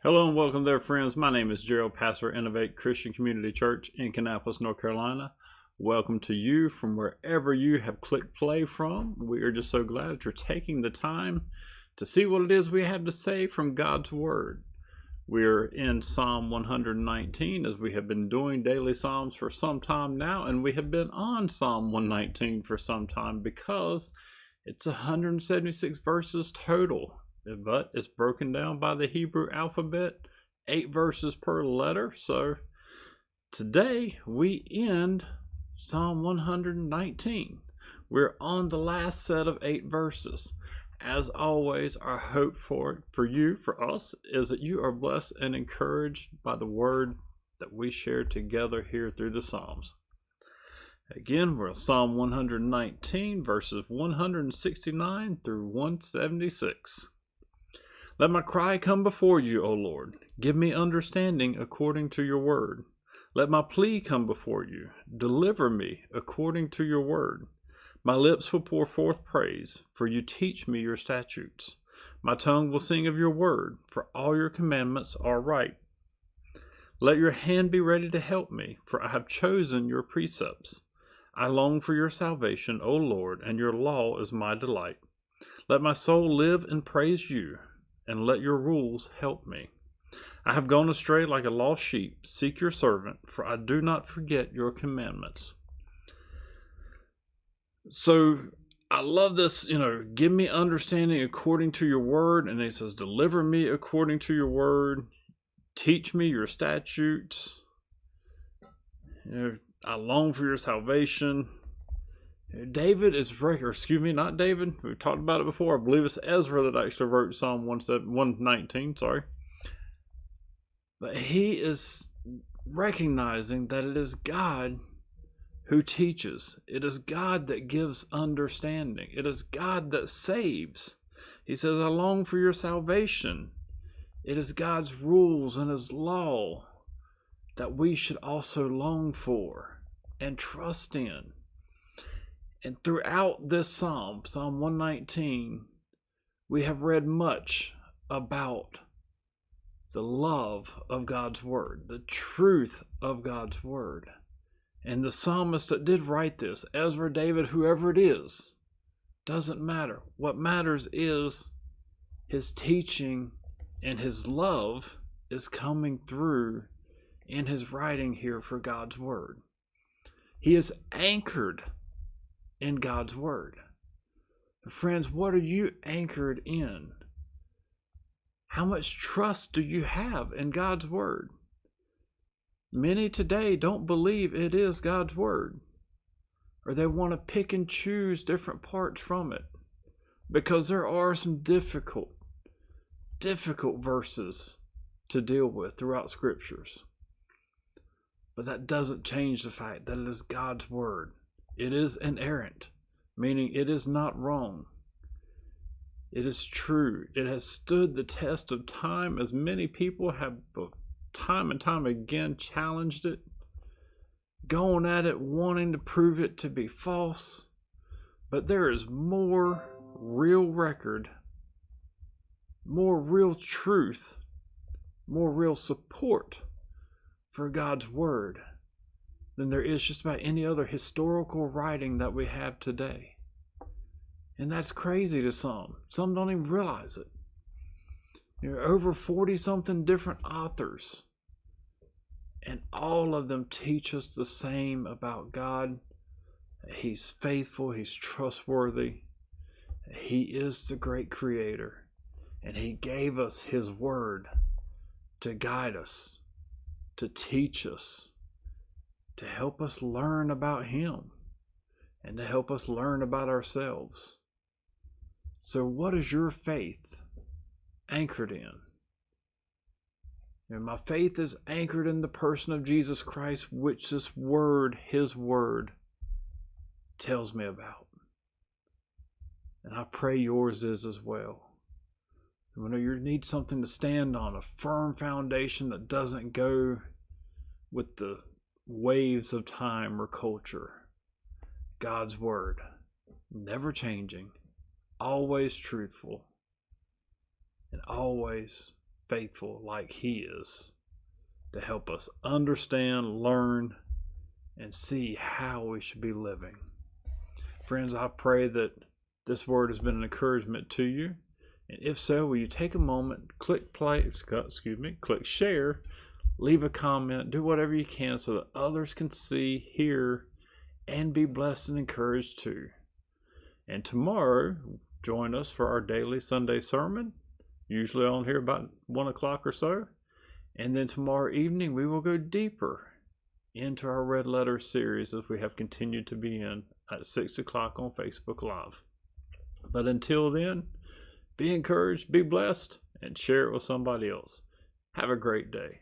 Hello and welcome there, friends. My name is Gerald, pastor of Innovate Christian Community Church in Kannapolis, North Carolina. Welcome to you from wherever you have clicked play from. We are just so glad that you're taking the time to see what it is we have to say from God's Word. We're in Psalm 119, as we have been doing daily Psalms for some time now, and we have been on Psalm 119 for some time because it's 176 verses total. But it's broken down by the Hebrew alphabet, 8 verses per letter. So today we end Psalm 119. We're on the last set of 8 verses. As always, our hope for you, for us, is that you are blessed and encouraged by the word that we share together here through the Psalms. Again, we're Psalm 119, verses 169 through 176. Let my cry come before you, O Lord. Give me understanding according to your word. Let my plea come before you. Deliver me according to your word. My lips will pour forth praise, for you teach me your statutes. My tongue will sing of your word, for all your commandments are right. Let your hand be ready to help me, for I have chosen your precepts. I long for your salvation, O Lord, and your law is my delight. Let my soul live and praise you, and let your rules help me. I have gone astray like a lost sheep. Seek your servant, for I do not forget your commandments. So I love this, give me understanding according to your word. And he says, deliver me according to your word. Teach me your statutes. I long for your salvation. David is, not David. We've talked about it before. I believe it's Ezra that actually wrote Psalm 119, But he is recognizing that it is God who teaches. It is God that gives understanding. It is God that saves. He says, I long for your salvation. It is God's rules and his law that we should also long for and trust in. And throughout this Psalm 119, we have read much about the love of God's Word, the truth of God's Word. And the psalmist that did write this, Ezra, David, whoever it is, doesn't matter. What matters is his teaching and his love is coming through in his writing here for God's Word. He is anchored in God's word. Friends, what are you anchored in? How much trust do you have in God's word? Many today don't believe it is God's word, or they want to pick and choose different parts from it, because there are some difficult verses to deal with throughout scriptures. But that doesn't change the fact that it is God's word. It is inerrant, meaning it is not wrong. It is true. It has stood the test of time, as many people have time and time again challenged it, going at it, wanting to prove it to be false. But there is more real record, more real truth, more real support for God's word than there is just about any other historical writing that we have today. And that's crazy to some. Some don't even realize it. Over 40-something different authors, and all of them teach us the same about God. He's faithful, he's trustworthy, he is the great creator, and he gave us his word to guide us, to teach us, to help us learn about him, and to help us learn about ourselves. So what is your faith anchored in? My faith is anchored in the person of Jesus Christ, which this word, his word, tells me about. And I pray yours is as well. When you need something to stand on, a firm foundation that doesn't go with the waves of time or culture. God's word, never changing, always truthful, and always faithful like He is to help us understand, learn, and see how we should be living. Friends, I pray that this word has been an encouragement to you. And if so, will you take a moment, click share, leave a comment, do whatever you can so that others can see, hear, and be blessed and encouraged too. And tomorrow, join us for our daily Sunday sermon, usually on here about 1 o'clock or so. And then tomorrow evening, we will go deeper into our Red Letter series as we have continued to be in at 6 o'clock on Facebook Live. But until then, be encouraged, be blessed, and share it with somebody else. Have a great day.